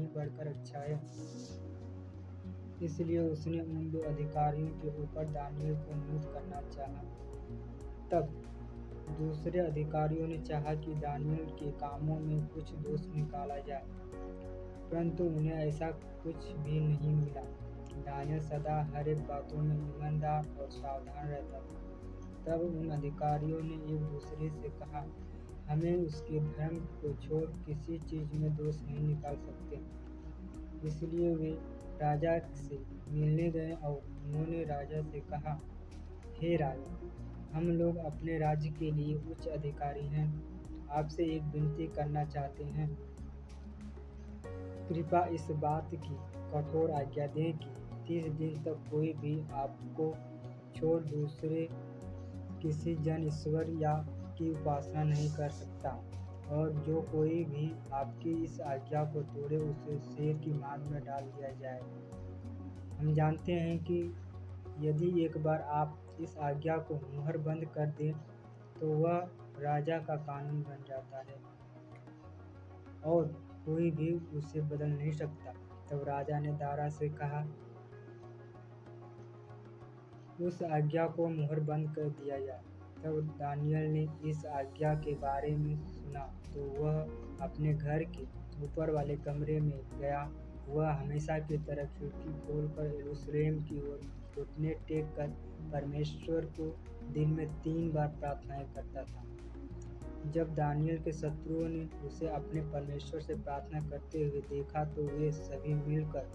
बढ़कर अच्छा है। इसलिए उसने उन 2 अधिकारियों के ऊपर दानियल को नियुक्त करना चाहा। तब दूसरे अधिकारियों ने चाहा कि दानियल के कामों में कुछ दोष निकाला जाए, परंतु उन्हें ऐसा कुछ भी नहीं मिला। दानियल सदा हर एक बातों में ईमानदार और सावधान रहता था। तब उन अधिकारियों ने एक दूसरे से कहा, हमें उसके धर्म को छोड़ किसी चीज में दोष नहीं निकाल सकते। इसलिए वे राजा से मिलने गए और उन्होंने राजा से कहा, हे राजा, हम लोग अपने राज्य के लिए उच्च अधिकारी हैं, आपसे एक विनती करना चाहते हैं। कृपया इस बात की कठोर आज्ञा दें कि 30 दिन तक कोई भी आपको छोड़ दूसरे किसी जन ईश्वर या की उपासना नहीं कर सकता, और जो कोई भी आपकी इस आज्ञा को तोड़े उसे शेर की मांद में डाल दिया जाए। हम जानते हैं कि यदि एक बार आप इस आज्ञा को मुहर बंद कर दें तो वह राजा का कानून बन जाता है और कोई भी उसे बदल नहीं सकता। तब राजा ने दारा से कहा, उस आज्ञा को मुहर बंद कर दिया जाए। तब दानियल ने इस आज्ञा के बारे में सुना तो वह अपने घर के ऊपर वाले कमरे में गया। वह हमेशा की तरह खिड़की खोलकर यरूशलेम की ओर घुटने टेक कर परमेश्वर को दिन में 3 बार प्रार्थनाएं करता था। जब दानियल के शत्रुओं ने उसे अपने परमेश्वर से प्रार्थना करते हुए देखा तो वे सभी मिलकर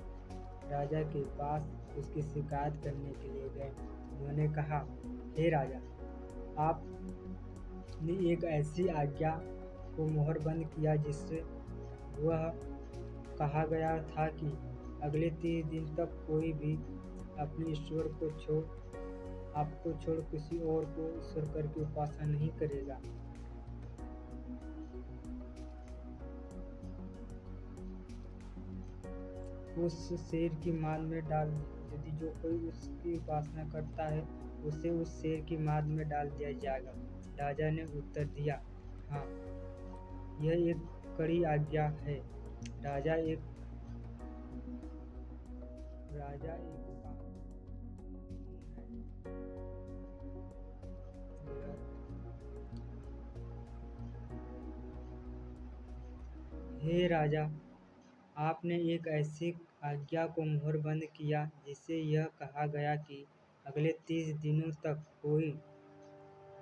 राजा के पास उसकी शिकायत करने के लिए गए। उन्होंने कहा, हे राजा, आपने एक ऐसी आज्ञा को मुहरबंद किया जिससे वह कहा गया था कि अगले 30 दिन तक कोई भी अपने ईश्वर को आपको छोड़ किसी और को ईश्वर करके उपासना नहीं करेगा। उस शेर की मांद में डाल यदि जो कोई उसकी उपासना करता है उसे उस शेर की मांद में डाल दिया जाएगा। राजा ने उत्तर दिया, हाँ, यह एक कड़ी आज्ञा है। राजा एक कानून है। हे राजा, आपने एक ऐसी आज्ञा को मुहरबंद किया जिससे यह कहा गया कि अगले 30 दिनों तक कोई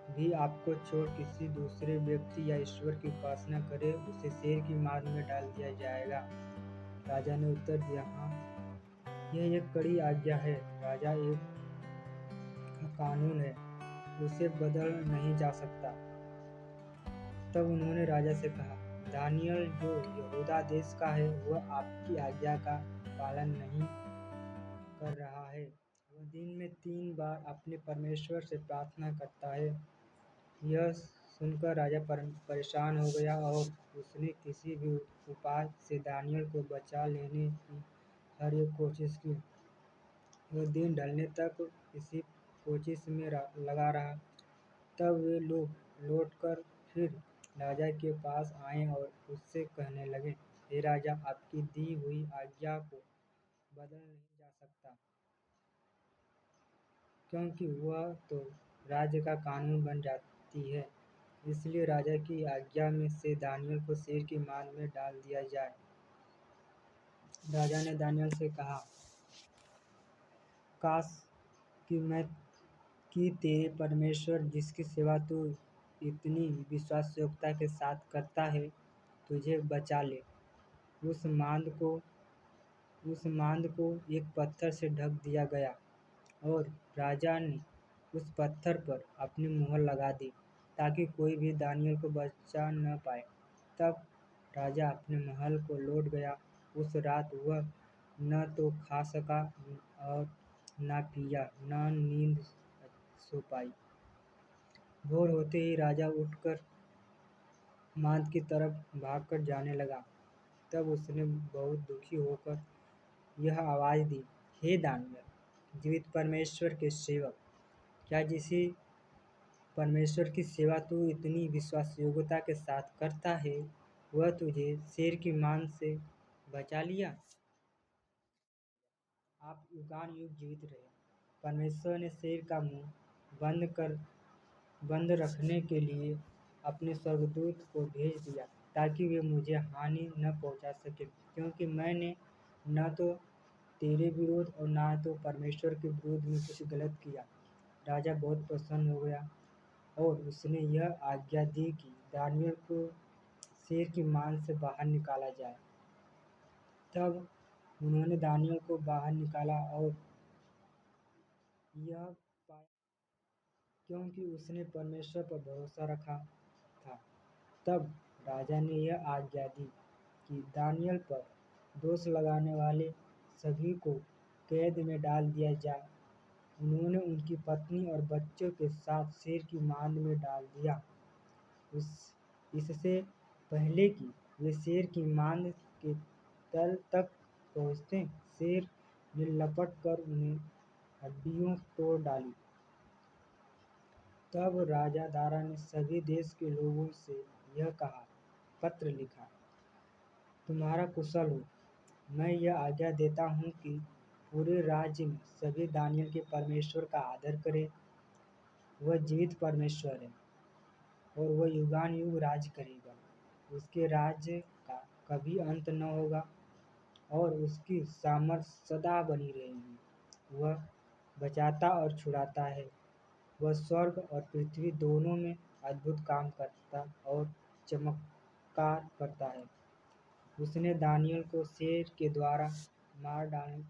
भी आपको छोड़ किसी दूसरे व्यक्ति या ईश्वर की उपासना करे उसे शेर की मांद में डाल दिया जाएगा। राजा ने उत्तर दिया, हाँ, यह एक कड़ी आज्ञा है। राजा एक कानून है, उसे बदल नहीं जा सकता। तब उन्होंने राजा से कहा, दानियल जो यहूदा देश का है वह आपकी आज्ञा का पालन नहीं कर रहा है। वह दिन में 3 बार अपने परमेश्वर से प्रार्थना करता है। यह सुनकर राजा परेशान हो गया और उसने किसी भी उपाय से दानियल को बचा लेने की हर एक कोशिश की। वह दिन ढलने तक इसी कोशिश में लगा रहा। तब वे लोग लौटकर फिर राजा के पास आए और उससे कहने लगे, हे राजा, आपकी दी हुई आज्ञा को बदल नहीं जा सकता, क्योंकि वह तो राज्य का कानून बन जाती है। इसलिए राजा की आज्ञा में से दानियल को शेर की मांद में डाल दिया जाए। राजा ने दानियल से कहा, काश कि तेरे परमेश्वर जिसकी सेवा तू इतनी विश्वासयोग्यता के साथ करता है तुझे बचा ले। उस मांद को एक पत्थर से ढक दिया गया और राजा ने उस पत्थर पर अपनी मुहर लगा दी ताकि कोई भी दानियल को बचा न पाए। तब राजा अपने महल को लौट गया। उस रात वह न तो खा सका और न पिया, न नींद सो पाई। भोर होते ही राजा उठकर मांद की तरफ भागकर जाने लगा। तब उसने बहुत दुखी होकर यह आवाज दी, हे दानियल, जीवित परमेश्वर के सेवक, क्या जिसी परमेश्वर की सेवा तू इतनी विश्वासयोग्यता के साथ करता है वह तुझे शेर की मांद से बचा लिया। आप युगान युग जीवित रहे। परमेश्वर ने शेर का मुंह बंद रखने के लिए अपने स्वर्गदूत को भेज दिया ताकि वे मुझे हानि न पहुंचा सके, क्योंकि मैंने न तो तेरे विरोध और न तो परमेश्वर के विरोध में कुछ गलत किया। राजा बहुत प्रसन्न हो गया और उसने यह आज्ञा दी कि दानियल को शेर की मान से बाहर निकाला जाए। तब उन्होंने दानियल को बाहर निकाला और यह पाया क्योंकि उसने परमेश्वर पर भरोसा रखा था। तब राजा ने यह आज्ञा दी कि दानियल पर दोष लगाने वाले सभी को कैद में डाल दिया जाए। उन्होंने उनकी पत्नी और बच्चों के साथ शेर की मांद में डाल दिया। इससे पहले कि वे शेर की मांद के तल तक पहुँचते, शेर ने लपट कर उन्हें हड्डियों तोड़ डाली। तब राजा दारा ने सभी देश के लोगों से यह कहा, पत्र लिखा, तुम्हारा कुशल हो। मैं यह आज्ञा देता हूँ कि पूरे राज्य में सभी दानियल के परमेश्वर का आदर करें। वह जीवित परमेश्वर है और वह युगान-युग राज्य करेगा। उसके राज्य का कभी अंत न होगा और उसकी सामर्थ सदा बनी रहेगी। वह बचाता और छुड़ाता है। वह स्वर्ग और पृथ्वी दोनों में अद्भुत काम करता और चमत्कार करता है। उसने दानियल को शेर के द्वारा मार डालने